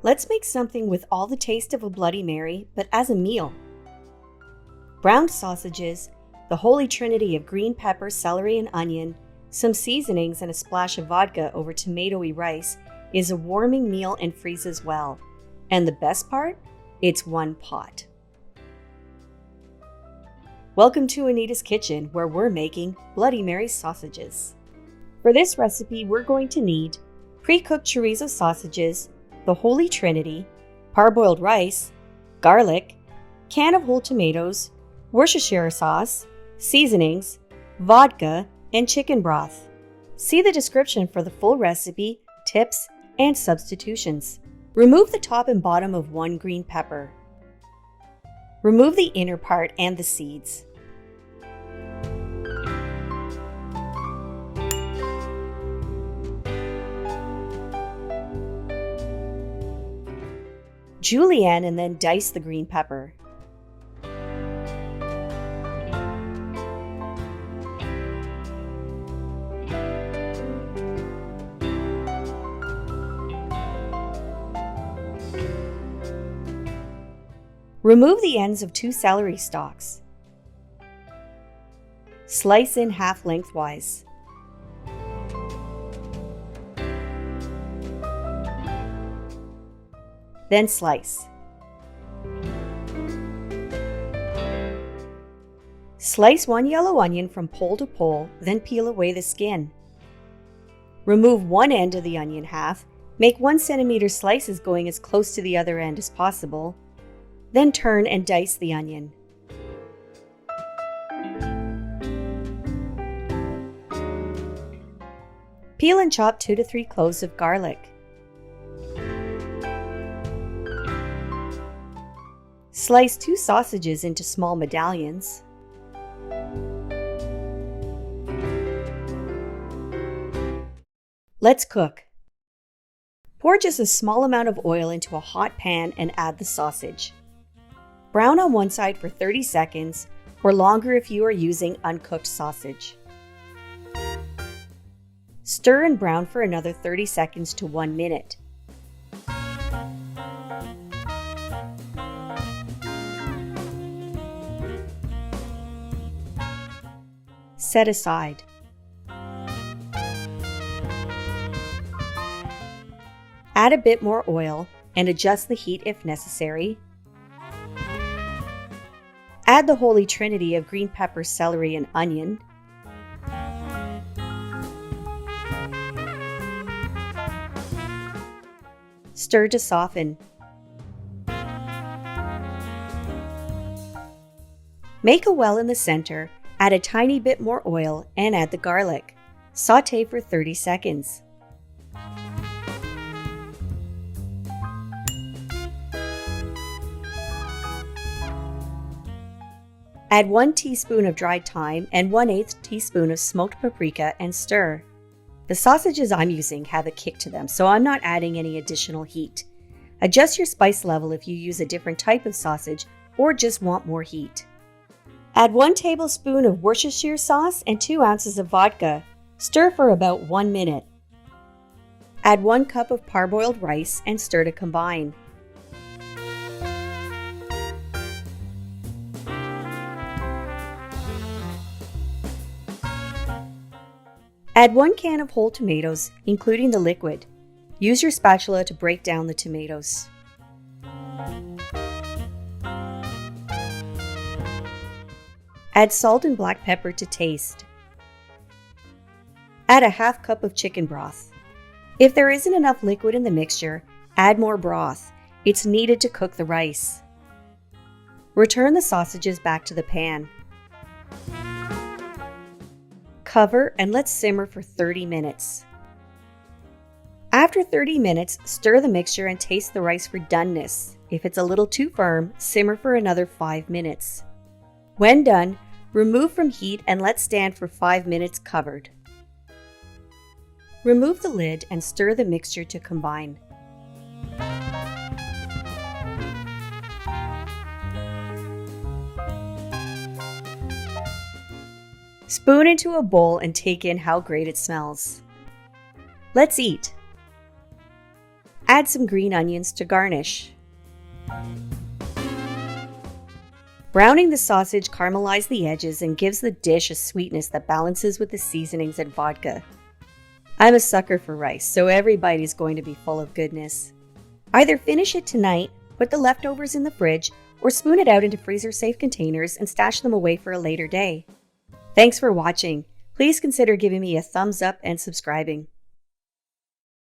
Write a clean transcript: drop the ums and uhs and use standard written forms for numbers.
Let's make something with all the taste of a Bloody Mary, but as a meal. Browned sausages, the holy trinity of green pepper, celery, and onion, some seasonings, and a splash of vodka over tomatoey rice is a warming meal and freezes well. And the best part? It's one pot. Welcome to Anita's Kitchen, where we're making Bloody Mary sausages. For this recipe, we're going to need pre-cooked chorizo sausages, the holy trinity, parboiled rice, garlic, can of whole tomatoes, Worcestershire sauce, seasonings, vodka, and chicken broth. See the description for the full recipe, tips, and substitutions. Remove the top and bottom of one green pepper. Remove the inner part and the seeds. Julienne and then dice the green pepper. Remove the ends of 2 celery stalks. Slice in half lengthwise. Then slice. Slice 1 yellow onion from pole to pole, then peel away the skin. Remove one end of the onion half, make 1 centimeter slices going as close to the other end as possible, then turn and dice the onion. Peel and chop 2 to 3 cloves of garlic. Slice 2 sausages into small medallions. Let's cook. Pour just a small amount of oil into a hot pan and add the sausage. Brown on one side for 30 seconds, or longer if you are using uncooked sausage. Stir and brown for another 30 seconds to 1 minute. Set aside. Add a bit more oil and adjust the heat if necessary. Add the holy trinity of green pepper, celery, and onion. Stir to soften. Make a well in the center, add a tiny bit more oil, and add the garlic. Sauté for 30 seconds. Add 1 teaspoon of dried thyme and 1/8 teaspoon of smoked paprika and stir. The sausages I'm using have a kick to them, so I'm not adding any additional heat. Adjust your spice level if you use a different type of sausage or just want more heat. Add 1 tablespoon of Worcestershire sauce and 2 ounces of vodka. Stir for about 1 minute. Add 1 cup of parboiled rice and stir to combine. Add 1 can of whole tomatoes, including the liquid. Use your spatula to break down the tomatoes. Add salt and black pepper to taste. Add a half cup of chicken broth. If there isn't enough liquid in the mixture, add more broth. It's needed to cook the rice. Return the sausages back to the pan. Cover and let simmer for 30 minutes. After 30 minutes, stir the mixture and taste the rice for doneness. If it's a little too firm, simmer for another 5 minutes. When done, remove from heat and let stand for 5 minutes covered. Remove the lid and stir the mixture to combine. Spoon into a bowl and take in how great it smells. Let's eat. Add some green onions to garnish. Browning the sausage caramelizes the edges and gives the dish a sweetness that balances with the seasonings and vodka. I'm a sucker for rice, so every bite is going to be full of goodness. Either finish it tonight, put the leftovers in the fridge, or spoon it out into freezer-safe containers and stash them away for a later day. Thanks for watching. Please consider giving me a thumbs up and subscribing.